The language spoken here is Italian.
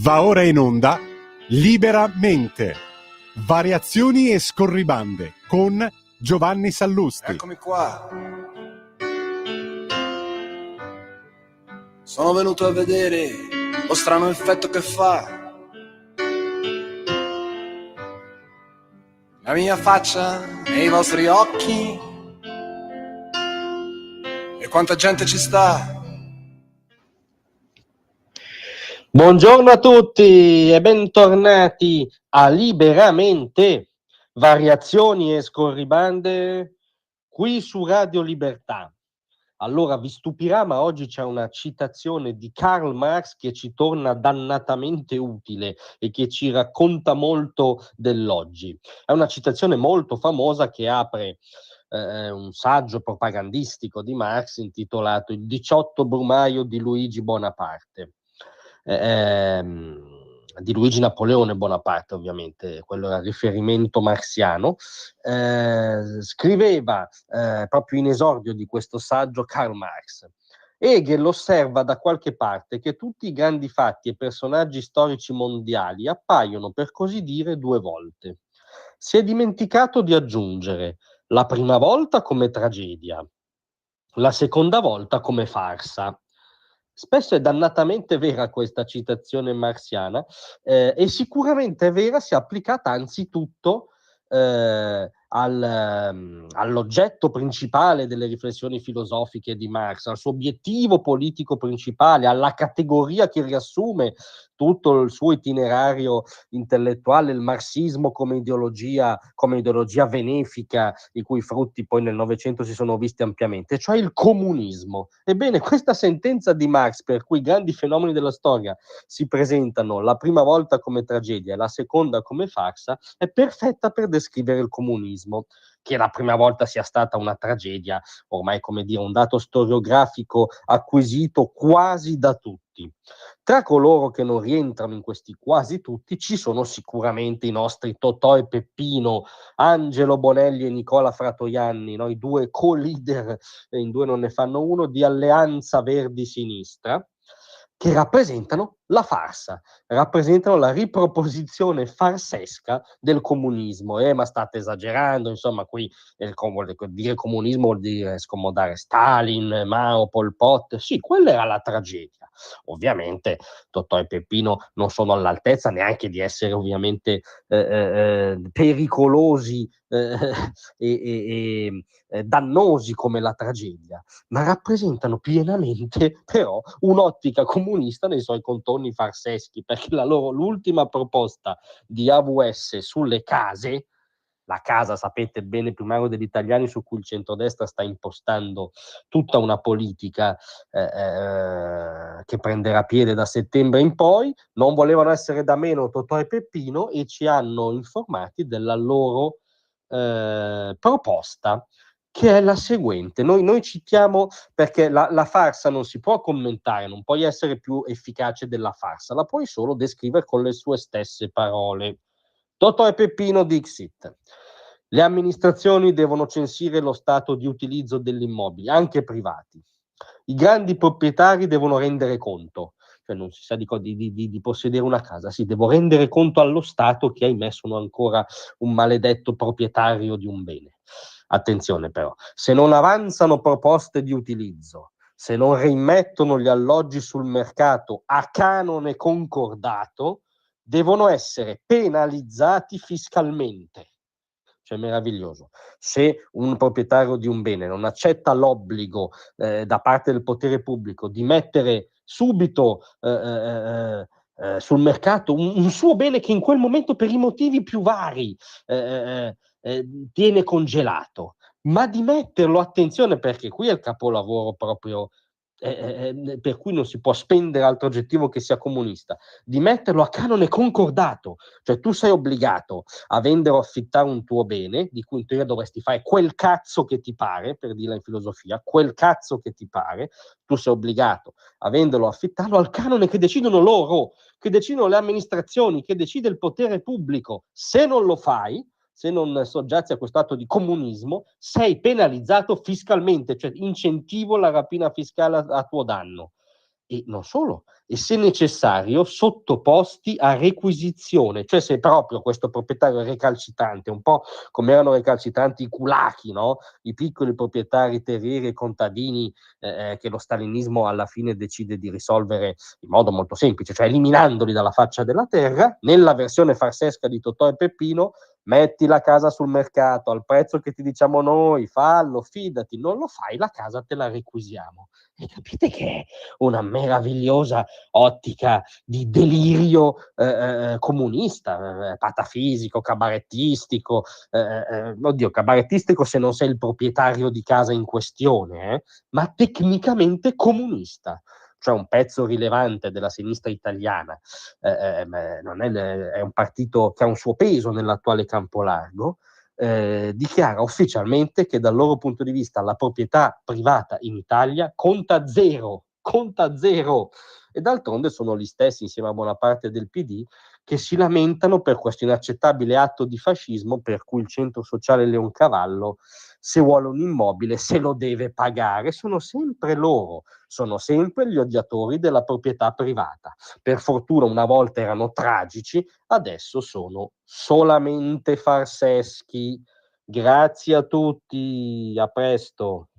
Va ora in onda Liberamente, variazioni e scorribande con Giovanni Sallusti. Eccomi qua. Sono venuto a vedere lo strano effetto che fa la mia faccia nei vostri occhi e quanta gente ci sta. Buongiorno a tutti e bentornati a Liberamente, variazioni e scorribande qui su Radio Libertà. Allora, vi stupirà, ma oggi c'è una citazione di Karl Marx che ci torna dannatamente utile e che ci racconta molto dell'oggi. È una citazione molto famosa che apre un saggio propagandistico di Marx intitolato Il 18 brumaio di Luigi Bonaparte. Di Luigi Napoleone Bonaparte, ovviamente, quello era il riferimento marxiano. Scriveva proprio in esordio di questo saggio Karl Marx: Hegel osserva da qualche parte che tutti i grandi fatti e personaggi storici mondiali appaiono, per così dire, due volte. Si è dimenticato di aggiungere la prima volta come tragedia, la seconda volta come farsa. Spesso è dannatamente vera questa citazione marxiana e sicuramente è vera se applicata anzitutto all'oggetto principale delle riflessioni filosofiche di Marx, al suo obiettivo politico principale, alla categoria che riassume tutto il suo itinerario intellettuale, il marxismo come ideologia benefica, i cui frutti poi nel Novecento si sono visti ampiamente, cioè il comunismo. Ebbene, questa sentenza di Marx, per cui i grandi fenomeni della storia si presentano la prima volta come tragedia e la seconda come farsa, è perfetta per descrivere il comunismo. Che la prima volta sia stata una tragedia, ormai come dire un dato storiografico acquisito quasi da tutti. Tra coloro che non rientrano in questi quasi tutti ci sono sicuramente i nostri Totò e Peppino, Angelo Bonelli e Nicola Fratoianni, noi due co-leader, in due non ne fanno uno, di Alleanza Verdi-Sinistra, che rappresentano la farsa, rappresentano la riproposizione farsesca del comunismo. Ma state esagerando, insomma, qui dire comunismo vuol dire scomodare Stalin, Mao, Pol Pot. Sì, quella era la tragedia. Ovviamente Totò e Peppino non sono all'altezza neanche di essere ovviamente pericolosi e dannosi come la tragedia, ma rappresentano pienamente però un'ottica comunista nei suoi contorni farseschi, perché l'ultima proposta di AVS sulle case, la casa, sapete bene, primario degli italiani, su cui il centrodestra sta impostando tutta una politica che prenderà piede da settembre in poi, non volevano essere da meno Totò e Peppino e ci hanno informati della loro proposta, che è la seguente. Noi citiamo, perché la farsa non si può commentare, non puoi essere più efficace della farsa, la puoi solo descrivere con le sue stesse parole. Totò e Peppino dixit: le amministrazioni devono censire lo stato di utilizzo degli immobili, anche privati. I grandi proprietari devono rendere conto, cioè non si sa di possedere una casa, sì, devo rendere conto allo Stato che, ahimè, sono ancora un maledetto proprietario di un bene. Attenzione però, se non avanzano proposte di utilizzo, se non rimettono gli alloggi sul mercato a canone concordato, devono essere penalizzati fiscalmente. Cioè, meraviglioso. Se un proprietario di un bene non accetta l'obbligo da parte del potere pubblico di mettere subito sul mercato un suo bene che in quel momento, per i motivi più vari, tiene congelato, ma di metterlo, attenzione, perché qui è il capolavoro proprio, per cui non si può spendere altro aggettivo che sia comunista, di metterlo a canone concordato, cioè tu sei obbligato a vendere o affittare un tuo bene, di cui in teoria dovresti fare quel cazzo che ti pare, per dirla in filosofia, quel cazzo che ti pare, tu sei obbligato a venderlo o affittarlo al canone che decidono loro, che decidono le amministrazioni, che decide il potere pubblico. Se non lo fai, se non soggiazi a questo atto di comunismo, sei penalizzato fiscalmente, cioè incentivo la rapina fiscale a tuo danno. E non solo, e se necessario sottoposti a requisizione, cioè se proprio questo proprietario è recalcitrante, un po' come erano recalcitranti i kulaki, no? I piccoli proprietari terrieri e contadini che lo stalinismo alla fine decide di risolvere in modo molto semplice, cioè eliminandoli dalla faccia della terra. Nella versione farsesca di Totò e Peppino, metti la casa sul mercato al prezzo che ti diciamo noi, fallo, fidati, non lo fai, la casa te la requisiamo. E capite che è una meravigliosa ottica di delirio comunista, patafisico, cabarettistico, oddio, cabarettistico se non sei il proprietario di casa in questione, ma tecnicamente comunista. Cioè un pezzo rilevante della sinistra italiana, non è un partito che ha un suo peso nell'attuale campo largo, dichiara ufficialmente che dal loro punto di vista la proprietà privata in Italia conta zero, e d'altronde sono gli stessi, insieme a buona parte del PD, che si lamentano per questo inaccettabile atto di fascismo per cui il centro sociale Leoncavallo, se vuole un immobile, se lo deve pagare. Sono sempre loro, sono sempre gli odiatori della proprietà privata. Per fortuna una volta erano tragici, adesso sono solamente farseschi. Grazie a tutti, a presto.